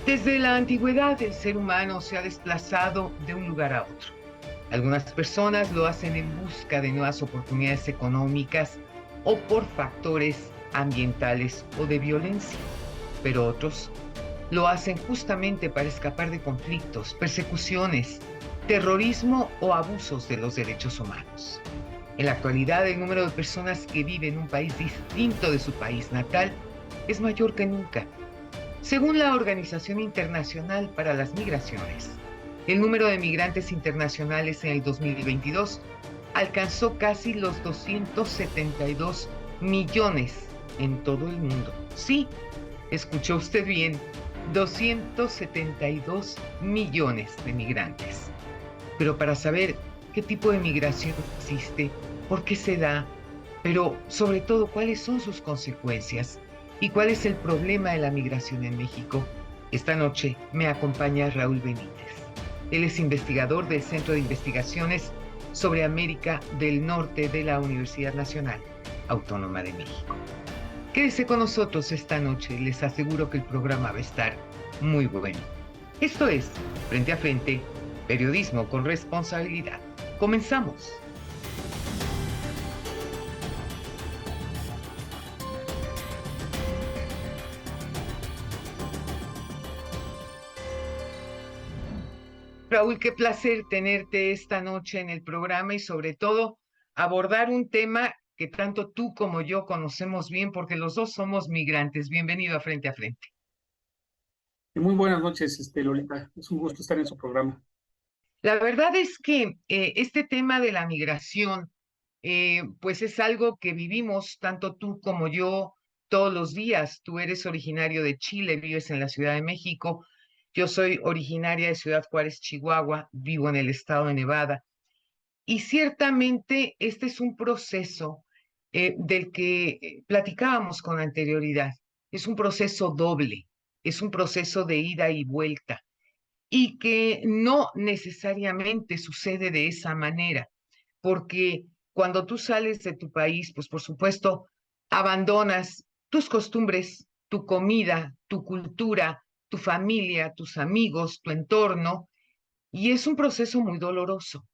Desde la antigüedad el ser humano se ha desplazado de un lugar a otro. Algunas personas lo hacen en busca de nuevas oportunidades económicas o por factores ambientales o de violencia, pero otros lo hacen justamente para escapar de conflictos, persecuciones, terrorismo o abusos de los derechos humanos. En la actualidad, el número de personas que viven en un país distinto de su país natal es mayor que nunca. Según la Organización Internacional para las Migraciones, el número de migrantes internacionales en el 2022 alcanzó casi los 272 millones en todo el mundo. Sí, escuchó usted bien, 272 millones de migrantes. Pero para saber qué tipo de migración existe, por qué se da, pero sobre todo cuáles son sus consecuencias y cuál es el problema de la migración en México, esta noche me acompaña Raúl Benítez. Él es investigador del Centro de Investigaciones sobre América del Norte de la Universidad Nacional Autónoma de México. Quédese con nosotros esta noche, les aseguro que el programa va a estar muy bueno. Esto es Frente a Frente, periodismo con responsabilidad. Comenzamos. Raúl, qué placer tenerte esta noche en el programa y sobre todo abordar un tema que tanto tú como yo conocemos bien porque los dos somos migrantes. Bienvenido a Frente a Frente. Y muy buenas noches, Lolita. Es un gusto estar en su programa. La verdad es que este tema de la migración, pues es algo que vivimos tanto tú como yo todos los días. Tú eres originario de Chile, vives en la Ciudad de México. Yo soy originaria de Ciudad Juárez, Chihuahua, vivo en el estado de Nevada. Y ciertamente este es un proceso del que platicábamos con anterioridad. Es un proceso doble, es un proceso de ida y vuelta y que no necesariamente sucede de esa manera, porque cuando tú sales de tu país, pues por supuesto, abandonas tus costumbres, tu comida, tu cultura, tu familia, tus amigos, tu entorno, y es un proceso muy doloroso.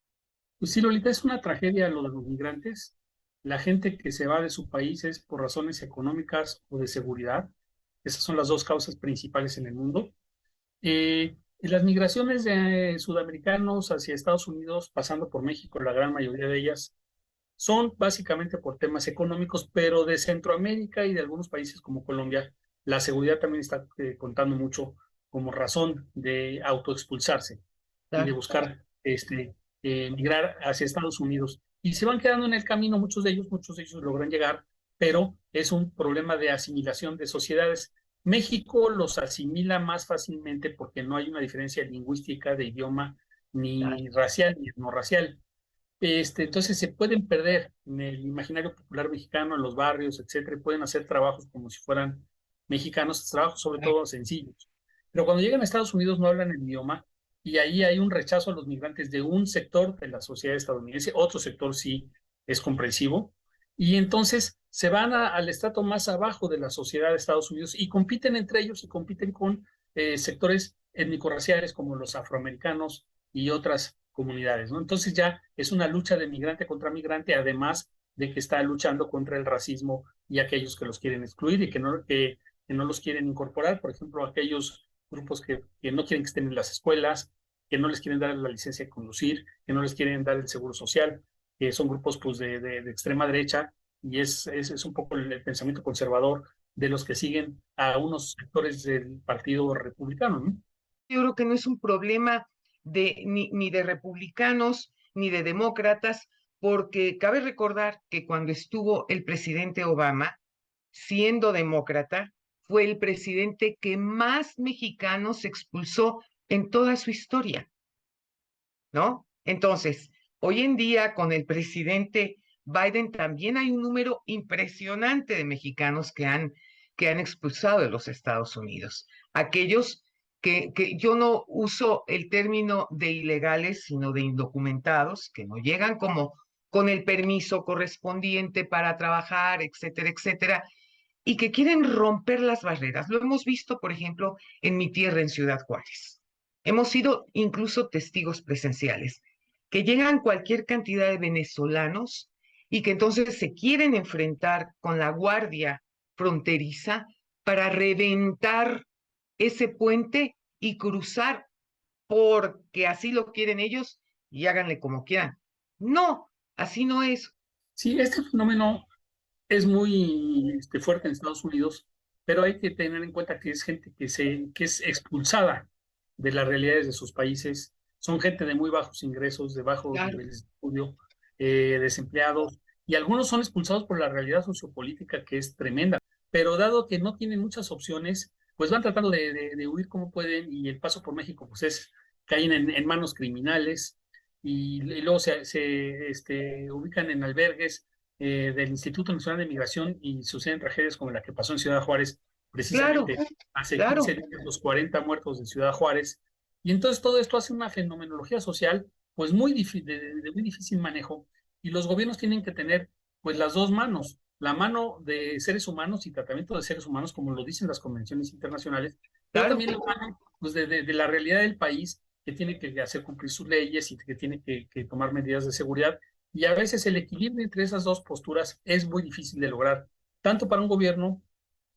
Pues sí, Lolita, es una tragedia lo de los migrantes. La gente que se va de su país es por razones económicas o de seguridad. Esas son las dos causas principales en el mundo. Las migraciones de sudamericanos hacia Estados Unidos, pasando por México, la gran mayoría de ellas, son básicamente por temas económicos, pero de Centroamérica y de algunos países como Colombia, la seguridad también está contando mucho como razón de autoexpulsarse y de Claro. buscar migrar hacia Estados Unidos. Y se van quedando en el camino, muchos de ellos logran llegar, pero es un problema de asimilación de sociedades. México los asimila más fácilmente porque no hay una diferencia lingüística de idioma ni racial ni no racial. Entonces se pueden perder en el imaginario popular mexicano, en los barrios, etcétera, y pueden hacer trabajos como si fueran mexicanos, trabajos sobre todo sencillos. Pero cuando llegan a Estados Unidos no hablan el idioma y ahí hay un rechazo a los migrantes de un sector de la sociedad estadounidense, otro sector sí es comprensivo, y entonces se van al estrato más abajo de la sociedad de Estados Unidos y compiten entre ellos y compiten con sectores étnico-raciales como los afroamericanos y otras comunidades, ¿no? Entonces ya es una lucha de migrante contra migrante, además de que está luchando contra el racismo y aquellos que los quieren excluir y que no los quieren incorporar, por ejemplo, aquellos grupos que no quieren que estén en las escuelas, que no les quieren dar la licencia de conducir, que no les quieren dar el seguro social, que son grupos pues, de extrema derecha y es un poco el pensamiento conservador de los que siguen a unos sectores del Partido Republicano, ¿no? Yo creo que no es un problema ni de republicanos ni de demócratas, porque cabe recordar que cuando estuvo el presidente Obama, siendo demócrata, fue el presidente que más mexicanos expulsó en toda su historia, ¿no? Entonces, hoy en día con el presidente Biden también hay un número impresionante de mexicanos que han expulsado de los Estados Unidos. Aquellos que yo no uso el término de ilegales, sino de indocumentados, que no llegan como con el permiso correspondiente para trabajar, etcétera, etcétera, y que quieren romper las barreras. Lo hemos visto, por ejemplo, en mi tierra, en Ciudad Juárez. Hemos sido incluso testigos presenciales, que llegan cualquier cantidad de venezolanos y que entonces se quieren enfrentar con la guardia fronteriza para reventar ese puente y cruzar porque así lo quieren ellos y háganle como quieran. No, así no es. Sí, este fenómeno es muy fuerte en Estados Unidos, pero hay que tener en cuenta que es gente que es expulsada de las realidades de sus países, son gente de muy bajos ingresos, de bajos Claro, niveles de estudio, desempleados, y algunos son expulsados por la realidad sociopolítica que es tremenda, pero dado que no tienen muchas opciones, pues van tratando de huir como pueden y el paso por México pues caen en manos criminales y luego ubican en albergues del Instituto Nacional de Migración y suceden tragedias como la que pasó en Ciudad Juárez, claro, precisamente hace claro. 15 días, los 40 muertos de Ciudad Juárez. Y entonces todo esto hace una fenomenología social pues muy de muy difícil manejo y los gobiernos tienen que tener pues las dos manos, la mano de seres humanos y tratamiento de seres humanos como lo dicen las convenciones internacionales, pero Claro, también la mano pues, de la realidad del país que tiene que hacer cumplir sus leyes y que tiene que tomar medidas de seguridad y a veces el equilibrio entre esas dos posturas es muy difícil de lograr, tanto para un gobierno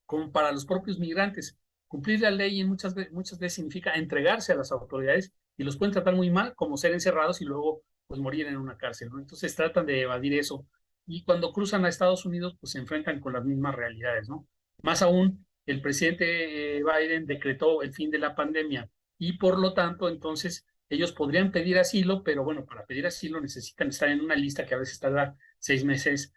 como para los propios migrantes. Cumplir la ley muchas veces significa entregarse a las autoridades y los pueden tratar muy mal, como ser encerrados y luego pues morir en una cárcel, ¿no? Entonces tratan de evadir eso. Y cuando cruzan a Estados Unidos, pues se enfrentan con las mismas realidades, ¿no? Más aún, el presidente Biden decretó el fin de la pandemia y por lo tanto, entonces, ellos podrían pedir asilo, pero bueno, para pedir asilo necesitan estar en una lista que a veces tarda 6 meses,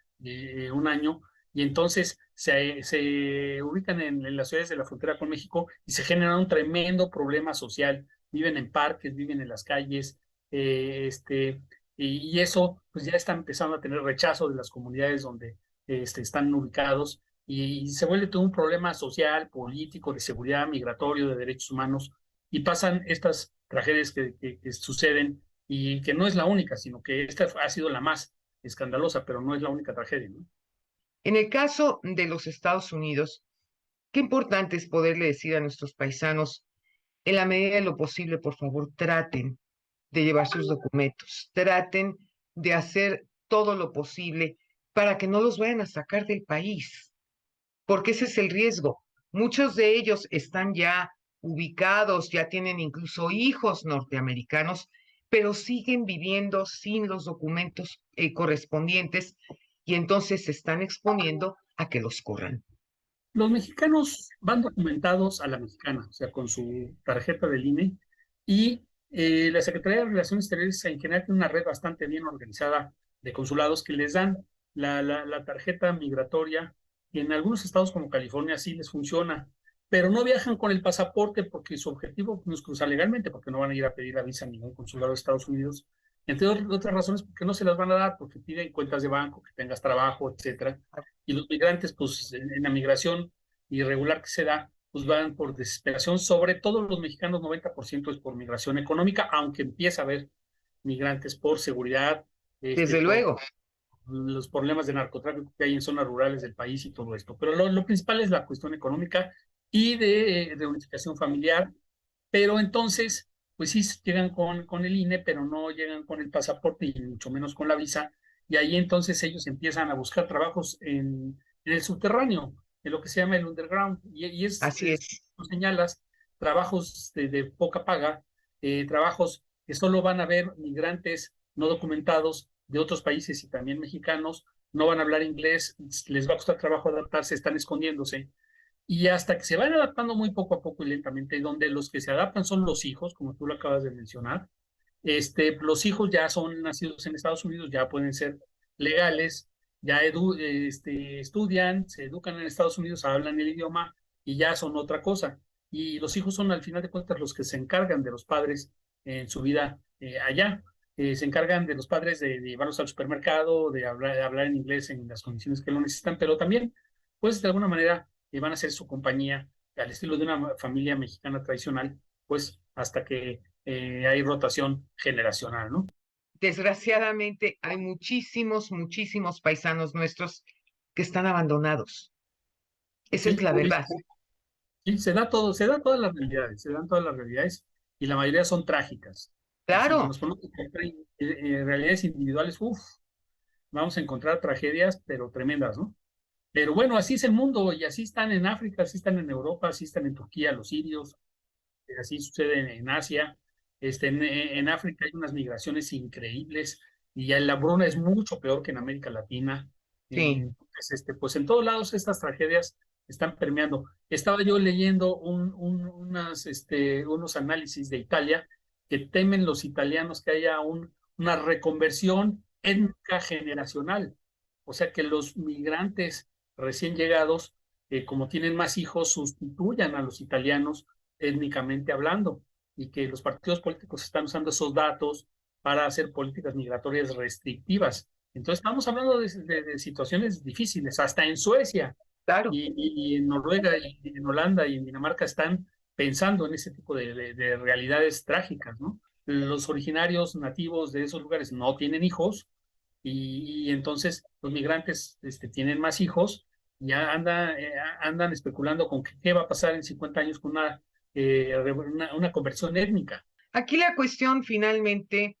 un año, y entonces se ubican en las ciudades de la frontera con México y se genera un tremendo problema social. Viven en parques, viven en las calles, y eso pues ya está empezando a tener rechazo de las comunidades donde están ubicados y se vuelve todo un problema social, político, de seguridad, migratorio, de derechos humanos y pasan estas tragedias que suceden y que no es la única, sino que esta ha sido la más escandalosa, pero no es la única tragedia, ¿no? en el caso de los Estados Unidos, qué importante es poderle decir a nuestros paisanos, en la medida de lo posible, por favor, traten de llevar sus documentos, traten de hacer todo lo posible para que no los vayan a sacar del país, porque ese es el riesgo. Muchos de ellos están ya ubicados, ya tienen incluso hijos norteamericanos, pero siguen viviendo sin los documentos correspondientes y entonces se están exponiendo a que los corran. Los mexicanos van documentados a la mexicana, o sea, con su tarjeta del INE, y la Secretaría de Relaciones Exteriores en general tiene una red bastante bien organizada de consulados que les dan la tarjeta migratoria, y en algunos estados como California sí les funciona, pero no viajan con el pasaporte porque su objetivo no es cruzar legalmente, porque no van a ir a pedir la visa a ningún consulado de Estados Unidos, entre otras razones porque no se las van a dar, porque piden cuentas de banco, que tengas trabajo, etcétera. Y los migrantes, pues en la migración irregular que se da, pues van por desesperación, sobre todo los mexicanos, 90% es por migración económica, aunque empieza a haber migrantes por seguridad, Desde por luego, los problemas de narcotráfico que hay en zonas rurales del país y todo esto. Pero lo principal es la cuestión económica y de unificación familiar, pero entonces, pues sí llegan con el INE, pero no llegan con el pasaporte y mucho menos con la visa. Y ahí entonces ellos empiezan a buscar trabajos en el subterráneo, en lo que se llama el underground. Y así es. como señalas, trabajos de poca paga, trabajos que solo van a ver migrantes no documentados de otros países y también mexicanos, no van a hablar inglés, les va a costar trabajo adaptarse, están escondiéndose y hasta que se van adaptando muy poco a poco y lentamente, donde los que se adaptan son los hijos, como tú lo acabas de mencionar. Los hijos ya son nacidos en Estados Unidos, ya pueden ser legales, ya estudian, se educan en Estados Unidos, hablan el idioma y ya son otra cosa. Y los hijos son al final de cuentas los que se encargan de los padres en su vida allá. Se encargan de los padres de llevarlos al supermercado, de hablar en inglés en las condiciones que lo necesitan, pero también, pues de alguna manera, van a ser su compañía al estilo de una familia mexicana tradicional, pues hasta que hay rotación generacional, ¿no? Desgraciadamente hay muchísimos paisanos nuestros que están abandonados. Esa es Sí, la verdad. sí, se da todas las realidades, se dan todas las realidades y la mayoría son trágicas. Y si Claro, nos ponemos a encontrar realidades individuales, uff, vamos a encontrar tragedias, pero tremendas, ¿no? Pero bueno, así es el mundo y así están en África, así están en Europa, así están en Turquía los sirios, así sucede en Asia. En África hay unas migraciones increíbles y ya la hambruna es mucho peor que en América Latina. sí, Entonces, pues en todos lados estas tragedias están permeando. Estaba yo leyendo unos análisis de Italia que temen los italianos que haya una reconversión étnica generacional. O sea, que los migrantes recién llegados, como tienen más hijos, sustituyan a los italianos étnicamente hablando y que los partidos políticos están usando esos datos para hacer políticas migratorias restrictivas. Entonces estamos hablando de situaciones difíciles, hasta en Suecia claro. y en Noruega y en Holanda y en Dinamarca están pensando en ese tipo de realidades trágicas, ¿no? Los originarios nativos de esos lugares no tienen hijos y entonces los migrantes tienen más hijos y ya andan especulando con qué va a pasar en 50 años con una conversión étnica. Aquí la cuestión finalmente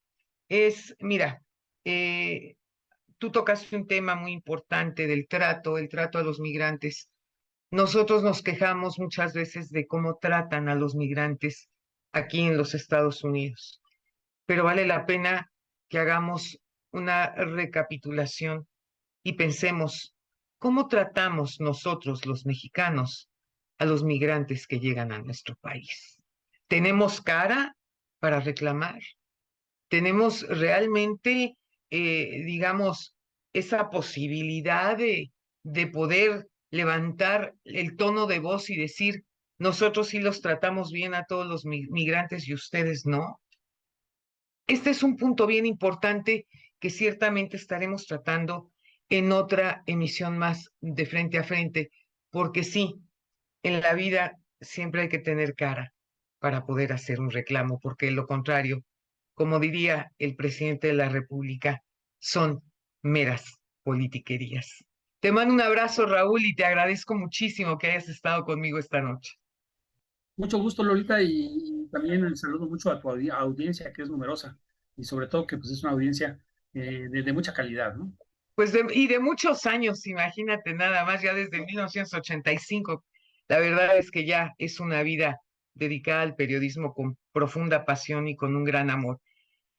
es, mira, eh, tú tocaste un tema muy importante del trato, el trato a los migrantes. Nosotros nos quejamos muchas veces de cómo tratan a los migrantes aquí en los Estados Unidos, pero vale la pena que hagamos una recapitulación y pensemos cómo tratamos nosotros, los mexicanos, a los migrantes que llegan a nuestro país. ¿Tenemos cara para reclamar? ¿Tenemos realmente, digamos, esa posibilidad de poder levantar el tono de voz y decir, nosotros sí los tratamos bien a todos los migrantes y ustedes no? Este es un punto bien importante que ciertamente estaremos tratando en otra emisión más de frente a frente, porque sí, en la vida siempre hay que tener cara para poder hacer un reclamo, porque lo contrario, como diría el presidente de la República, son meras politiquerías. Te mando un abrazo, Raúl, y te agradezco muchísimo que hayas estado conmigo esta noche. Mucho gusto, Lolita, y también saludo mucho a tu audiencia, que es numerosa, y sobre todo que pues, es una audiencia de mucha calidad, ¿no? Pues y de muchos años, imagínate nada más, ya desde 1985. La verdad es que ya es una vida dedicada al periodismo con profunda pasión y con un gran amor.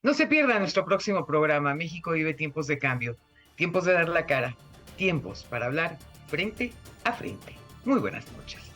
No se pierda nuestro próximo programa. México vive tiempos de cambio, tiempos de dar la cara, tiempos para hablar frente a frente. Muy buenas noches.